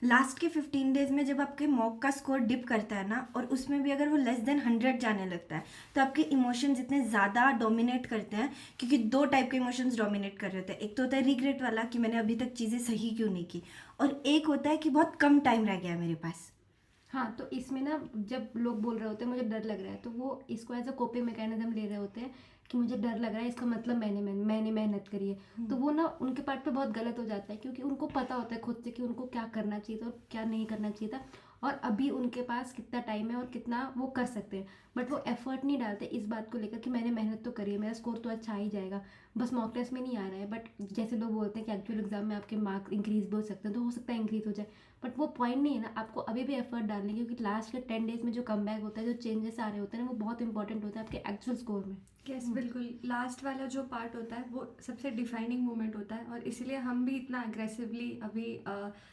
Last के 15 days में जब आपके मॉक का स्कोर डिप करता है ना, और उसमें भी अगर वो लेस देन 100 जाने लगता है, तो आपके इमोशंस इतने ज़्यादा डोमिनेट करते हैं, क्योंकि दो टाइप के इमोशंस डोमिनेट कर रहे होते हैं। एक तो होता है रिग्रेट वाला कि मैंने अभी तक चीज़ें सही क्यों नहीं की, और एक होता है कि बहुत कम टाइम रह गया है मेरे पास। हाँ, तो इसमें ना जब लोग बोल रहे होते हैं मुझे डर लग रहा है, तो वो इसको एज अ कोपिंग मैकेनिज्म ले रहे होते हैं कि मुझे डर लग रहा है, इसका मतलब मैंने मेहनत करी है। तो वो ना उनके पार्ट पे बहुत गलत हो जाता है, क्योंकि उनको पता होता है खुद से कि उनको क्या करना चाहिए था और क्या नहीं करना चाहिए था, और अभी उनके पास कितना टाइम है और कितना वो कर सकते हैं। बट वो एफर्ट नहीं डालते इस बात को लेकर कि मैंने मेहनत तो करी है, मेरा स्कोर तो अच्छा आ ही जाएगा, बस मॉक टेस्ट में नहीं आ रहा है। बट जैसे लोग बोलते हैं कि एक्चुअल एग्जाम में आपके मार्क्स इंक्रीज भी हो सकते हैं, तो हो सकता है इंक्रीज हो जाए, बट वो पॉइंट नहीं है ना। आपको अभी भी एफर्ट डालने, क्योंकि लास्ट के 10 डेज में जो कम बैक होता है, जो चेंजेस आ रहे होते हैं ना, वो बहुत इंपॉर्टेंट होता है आपके एक्चुअल स्कोर में। यस बिल्कुल, लास्ट वाला जो पार्ट होता है वो सबसे डिफाइनिंग मोमेंट होता है, और इसीलिए हम भी इतना अग्रेसिवली अभी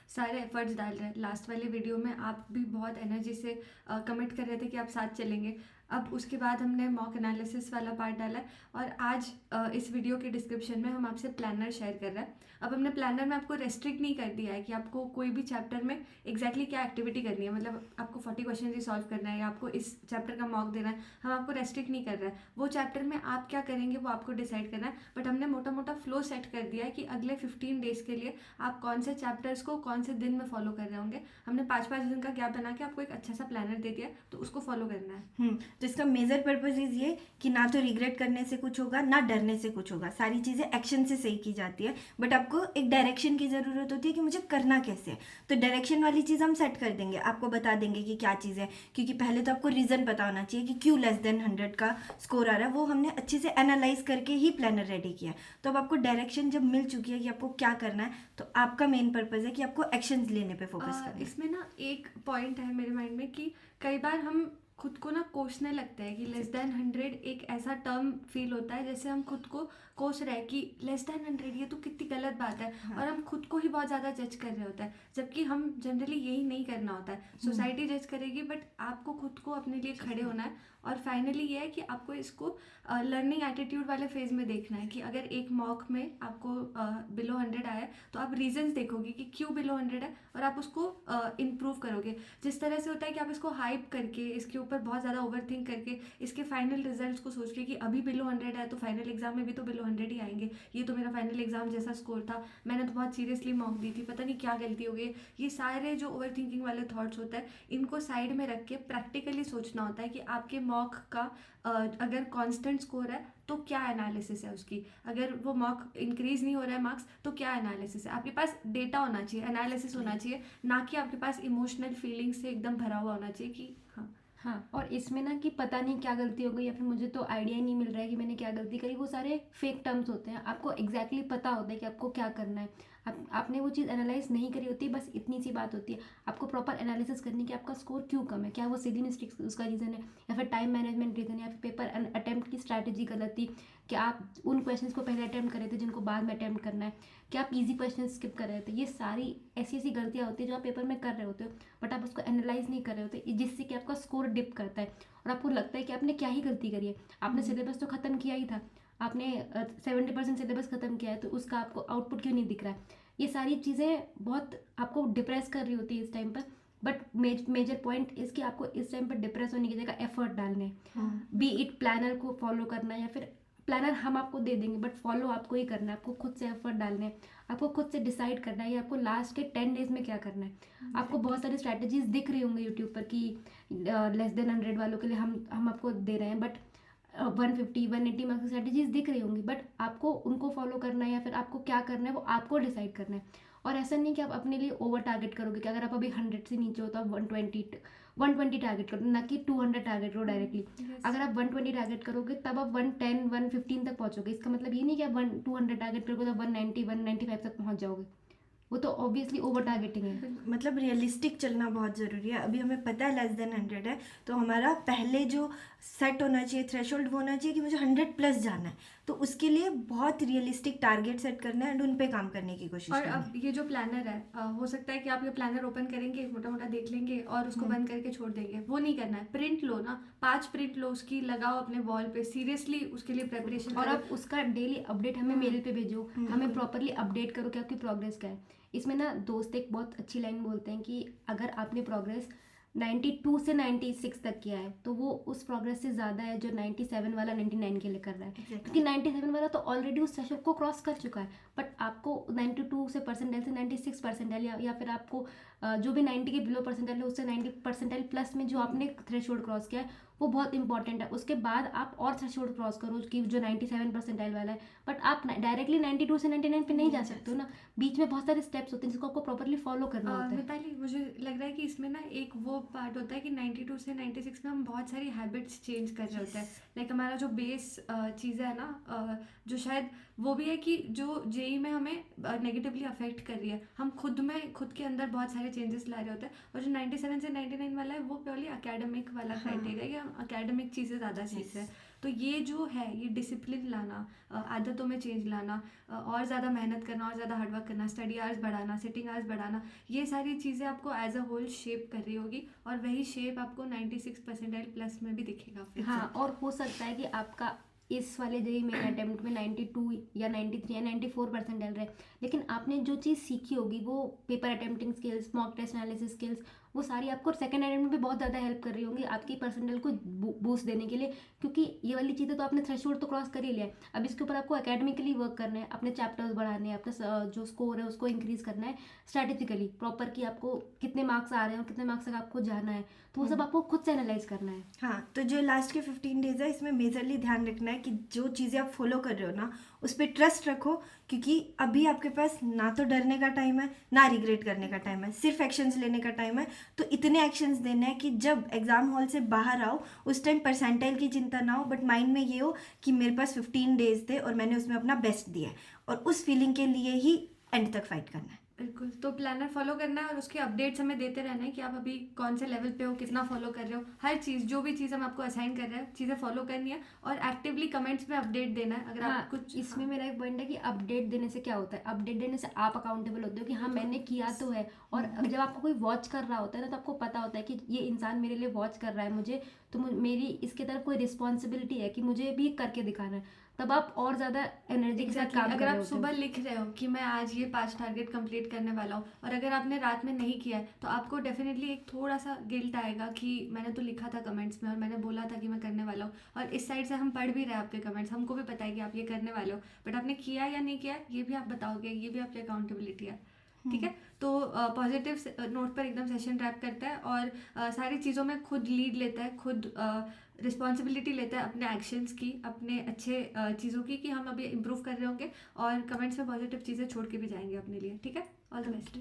सारे एफर्ट्स डाल रहे हैं। लास्ट वाले वीडियो में आप भी बहुत एनर्जी से कमिट कर रहे थे कि आप साथ चलेंगे। अब उसके बाद हमने मॉक एनालिसिस वाला पार्ट डाला है, और आज इस वीडियो के डिस्क्रिप्शन में हम आपसे प्लानर शेयर कर रहे हैं। अब हमने प्लानर में आपको रेस्ट्रिक्ट नहीं कर दिया है कि आपको कोई भी चैप्टर में एग्जैक्टली क्या एक्टिविटी करनी है, मतलब आपको 40 क्वेश्चन ही सॉल्व करना है या आपको इस चैप्टर का मॉक देना है। हम आपको रेस्ट्रिक्ट नहीं कर रहे हैं, वो चैप्टर में आप क्या करेंगे वो आपको डिसाइड करना है। बट हमने मोटा मोटा फ्लो सेट कर दिया है कि अगले 15 डेज के लिए आप कौन से चैप्टर्स को कौन से दिन में फॉलो कर रहे होंगे। हमने 5-5 दिन का गैप बना के आपको एक अच्छा सा प्लानर दे दिया है, तो उसको फॉलो करना है। तो इसका मेजर पर्पज इज ये कि ना तो रिग्रेट करने से कुछ होगा, ना डरने से कुछ होगा, सारी चीज़ें एक्शन से सही की जाती है। बट आपको एक डायरेक्शन की ज़रूरत होती है कि मुझे करना कैसे है। तो डायरेक्शन वाली चीज़ हम सेट कर देंगे, आपको बता देंगे कि क्या चीज़ है, क्योंकि पहले तो आपको रीज़न पता होना चाहिए कि क्यों लेस देन 100 का स्कोर आ रहा है। वो हमने अच्छे से एनालाइज करके ही प्लानर रेडी किया है। तो अब आपको डायरेक्शन जब मिल चुकी है कि आपको क्या करना है, तो आपका मेन पर्पज है कि आपको एक्शंस लेने पे फोकस करना है। इसमें ना एक पॉइंट है मेरे माइंड में कि कई बार हम खुद को ना कोसने लगते हैं कि लेस देन 100 एक ऐसा टर्म फील होता है जैसे हम खुद को कोस रहे हैं कि लेस देन 100 ये तो कितनी गलत बात है। और हम खुद को ही बहुत ज़्यादा जज कर रहे होते हैं, जबकि हम जनरली यही नहीं करना होता है। सोसाइटी जज करेगी, बट आपको खुद को अपने लिए खड़े होना है। और फाइनली ये है कि आपको इसको लर्निंग एटीट्यूड वाले फेज में देखना है कि अगर एक मॉक में आपको बिलो 100 आया है, तो आप रीजंस देखोगे कि क्यों बिलो 100 है, और आप उसको इम्प्रूव करोगे। जिस तरह से होता है कि आप इसको हाइप करके, इसके ऊपर बहुत ज़्यादा ओवर थिंक करके, इसके फाइनल रिजल्ट्स को सोच के कि अभी बिलो 100 है तो फाइनल एग्जाम में भी तो बिलो 100 ही आएंगे, ये तो मेरा फाइनल एग्जाम जैसा स्कोर था, मैंने तो बहुत सीरियसली मॉक दी थी, पता नहीं क्या गलती हो गई। ये सारे जो ओवर थिंकिंग वाले थॉट्स होते हैं, इनको साइड में रख के प्रैक्टिकली सोचना होता है कि आपके मॉक का अगर कांस्टेंट स्कोर है तो क्या एनालिसिस है उसकी, अगर वो मॉक इंक्रीज नहीं हो रहा है मार्क्स तो क्या एनालिसिस है। आपके पास डेटा होना चाहिए, एनालिसिस होना चाहिए, ना कि आपके पास इमोशनल फीलिंग से एकदम भरा हुआ होना चाहिए कि हाँ, और इसमें ना कि पता नहीं क्या गलती हो गई या फिर मुझे तो आइडिया ही नहीं मिल रहा है कि मैंने क्या गलती करी, वो सारे फेक टर्म्स होते हैं। आपको एग्जैक्टली पता होता है कि आपको क्या करना है, आपने वो चीज़ एनालाइज नहीं करी होती, बस इतनी सी बात होती है। आपको प्रॉपर एनालिसिस करनी कि आपका स्कोर क्यों कम है, क्या वो सिली मिस्टेक्स उसका रीज़न है, या फिर टाइम मैनेजमेंट रीज़न है, या फिर पेपर अटैम्प्ट की स्ट्रैटेजी गलत थी, कि आप उन क्वेश्चंस को पहले अटैम्प्ट कर रहे थे जिनको बाद में अटैम्प्ट करना है, क्या आप ईजी क्वेश्चन स्किप कर रहे थे। ये सारी ऐसी ऐसी गलतियाँ होती है जो आप पेपर में कर रहे होते हो, बट आप उसको एनालाइज नहीं कर रहे होते, जिससे कि आपका स्कोर डिप करता है और आपको लगता है कि आपने क्या ही गलती करी है। आपने सिलेबस तो ख़त्म किया ही था, आपने 70% सिलेबस ख़त्म किया है, तो उसका आपको आउटपुट क्यों नहीं दिख रहा है। ये सारी चीज़ें बहुत आपको डिप्रेस कर रही होती है इस टाइम पर। बट मेजर पॉइंट इसकी आपको इस टाइम पर डिप्रेस होने की जगह एफर्ट डालने, बी इट प्लानर को फॉलो करना, या फिर प्लानर हम आपको दे देंगे बट फॉलो आपको ही करना है। आपको खुद से एफर्ट डालने हैं, आपको खुद से डिसाइड करना है कि आपको लास्ट के 10 डेज में क्या करना है। आपको बहुत सारी स्ट्रैटेजीज दिख रही होंगी यूट्यूब पर कि लेस देन 100 वालों के लिए हम आपको दे रहे हैं, बट 150-180 मार्क्स की स्ट्रैटेजीज दिख रही होंगी, बट आपको उनको फॉलो करना है या फिर आपको क्या करना है वो आपको डिसाइड करना है। और ऐसा नहीं कि आप अपने लिए ओवर टारगेट करोगे कि अगर आप अभी 100 से नीचे हो तो आप 120 टारगेट करो, ना कि 200 टारगेट करो डायरेक्टली। अगर आप 120 टारगेट करोगे तब आप 110-115 तक पहुंचोगे। इसका मतलब ये नहीं कि आप 200 टारगेट करोगे तो 190-195 तक पहुंच जाओगे, वो तो ऑब्वियसली ओवर टारगेटिंग है। मतलब रियलिस्टिक चलना बहुत ज़रूरी है। अभी हमें पता है लेस देन 100 है, तो हमारा पहले जो सेट होना चाहिए थ्रेशोल्ड वो होना चाहिए कि मुझे 100 प्लस जाना है। तो उसके लिए बहुत रियलिस्टिक टारगेट सेट करना है एंड उन पे काम करने की कोशिश और करनी है। अब ये जो प्लानर है, हो सकता है कि आप ये प्लानर ओपन करेंगे, मोटा मोटा देख लेंगे और उसको बंद करके छोड़ देंगे, वो नहीं करना है। प्रिंट लो ना, 5 प्रिंट लो, उसकी लगाओ अपने वॉल पे, सीरियसली उसके लिए प्रेपरेशन और करो। आप उसका डेली अपडेट हमें मेल पे भेजो, हमें प्रॉपरली अपडेट करो कि आपकी प्रोग्रेस क्या है। इसमें ना दोस्त एक बहुत अच्छी लाइन बोलते हैं कि अगर आपने प्रोग्रेस 92 से 96 तक किया है तो वो उस प्रोग्रेस से ज़्यादा है जो 97 वाला 99 के लिए कर रहा है। क्योंकि 97 वाला तो ऑलरेडी उस थ्रेशोल्ड को क्रॉस कर चुका है, बट आपको 92 से परसेंटाइल से 96 परसेंटाइल या फिर आपको जो भी 90 के बिलो परसेंटाइल है उससे 90 परसेंटाइल प्लस में जो आपने थ्रेशोल्ड क्रॉस किया है वो बहुत इंपॉर्टेंट है। उसके बाद आप और थ्रेशोल्ड क्रॉस करो कि जो 97 परसेंटाइल वाला है, बट आप डायरेक्टली 92 से 99 पे नहीं जा सकते हो ना, बीच में बहुत सारे स्टेप्स होते हैं जिसको आपको प्रॉपरली फॉलो करना होता है। मिताली, मुझे लग रहा है कि इसमें ना एक वो पार्ट होता है कि 92 से 96 में हम बहुत सारी हैबिट्स चेंज कर रहे होते हैं। लाइक हमारा जो बेस चीज़ें है ना, जो शायद वो भी है कि जो जेई में हमें नेगेटिवली अफेक्ट कर रही है, हम खुद के अंदर बहुत सारे चेंजेस ला रहे होते हैं। और जो 97 से 99 वाला है वो प्योरली एकेडमिक वाला क्राइटेरिया है कि हम एकेडमिक चीज़ें ज़्यादा सीख रहे हैं। तो ये जो है ये डिसिप्लिन लाना, आदतों में चेंज लाना, और ज़्यादा मेहनत करना और ज़्यादा हार्डवर्क करना, स्टडी आवर्स बढ़ाना, सिटिंग आवर्स बढ़ाना, ये सारी चीज़ें आपको एज अ होल शेप कर रही होगी और वही शेप आपको 96 परसेंटाइल प्लस में भी दिखेगा फिर से। हाँ, और हो सकता है कि आपका इस वाले जेई में अटेम्प्ट में 92 या 93 या 94 परसेंटाइल रहे, लेकिन आपने जो चीज़ सीखी होगी वो paper attempting skills, mock test analysis skills, वो सारी आपको सेकंड अटेम्प्ट में भी बहुत ज़्यादा हेल्प कर रही होंगी आपकी परसेंटाइल को बूस्ट देने के लिए। क्योंकि ये वाली चीज़ें तो आपने थ्रेशोल्ड तो क्रॉस कर ही लिया है, अब इसके ऊपर आपको एकेडमिकली वर्क करना है, अपने चैप्टर्स बढ़ाने हैं, अपना जो स्कोर है उसको इंक्रीज़ करना है स्ट्रैटेजिकली प्रॉपर, कि आपको कितने मार्क्स आ रहे हैं और कितने मार्क्स तक आपको जाना है, तो वो सब आपको खुद से एनालाइज करना है। हाँ, तो जो लास्ट के 15 डेज है इसमें मेजरली ध्यान रखना है कि जो चीज़ें आप फॉलो कर रहे हो ना उस पर ट्रस्ट रखो, क्योंकि अभी आपके पास ना तो डरने का टाइम है ना रिग्रेट करने का टाइम है, सिर्फ एक्शंस लेने का टाइम है। तो इतने एक्शंस देने हैं कि जब एग्जाम हॉल से बाहर आओ उस टाइम परसेंटाइल की चिंता ना हो, बट माइंड में ये हो कि मेरे पास 15 डेज थे और मैंने उसमें अपना बेस्ट दिया है, और उस फीलिंग के लिए ही एंड तक फाइट करना है। बिल्कुल, तो प्लानर फॉलो करना है और उसके अपडेट्स हमें देते रहना है कि आप अभी कौन से लेवल पे हो, कितना फॉलो कर रहे हो, हर चीज़ जो भी चीज़ हम आपको असाइन कर रहे हैं चीज़ें फॉलो करनी है और एक्टिवली कमेंट्स में अपडेट देना है। अगर आप कुछ इसमें मेरा एक पॉइंट है कि अपडेट देने से क्या होता है, अपडेट देने से आप अकाउंटेबल होते हो कि हाँ मैंने किया तो है, और जब आपको कोई वॉच कर रहा होता है ना तो आपको पता होता है कि ये इंसान मेरे लिए वॉच कर रहा है मुझे, तो मेरी इसके तरफ कोई रिस्पॉन्सिबिलिटी है कि मुझे भी करके दिखाना है, तब आप और ज़्यादा एनर्जी के साथ काम कर अगर रहे आप होते हो। सुबह लिख रहे हो कि मैं आज ये 5 टारगेट कंप्लीट करने वाला हूँ और अगर आपने रात में नहीं किया है तो आपको डेफिनेटली एक थोड़ा सा गिल्ट आएगा कि मैंने तो लिखा था कमेंट्स में और मैंने बोला था कि मैं करने वाला हूँ, और इस साइड से हम पढ़ भी रहे हैं आपके कमेंट्स, हमको भी पता है कि आप ये करने वाले हो, बट आपने किया या नहीं किया ये भी आप बताओगे, ये भी आपकी अकाउंटेबिलिटी है। ठीक है, तो पॉजिटिव नोट पर एकदम सेशन रैप करता है और सारी चीज़ों में खुद लीड लेता है, खुद रिस्पॉन्सिबिलिटी लेता है अपने एक्शंस की, अपने अच्छे चीज़ों की कि हम अभी इम्प्रूव कर रहे होंगे, और कमेंट्स में पॉजिटिव चीज़ें छोड़ के भी जाएंगे अपने लिए। ठीक है, ऑल द बेस्ट।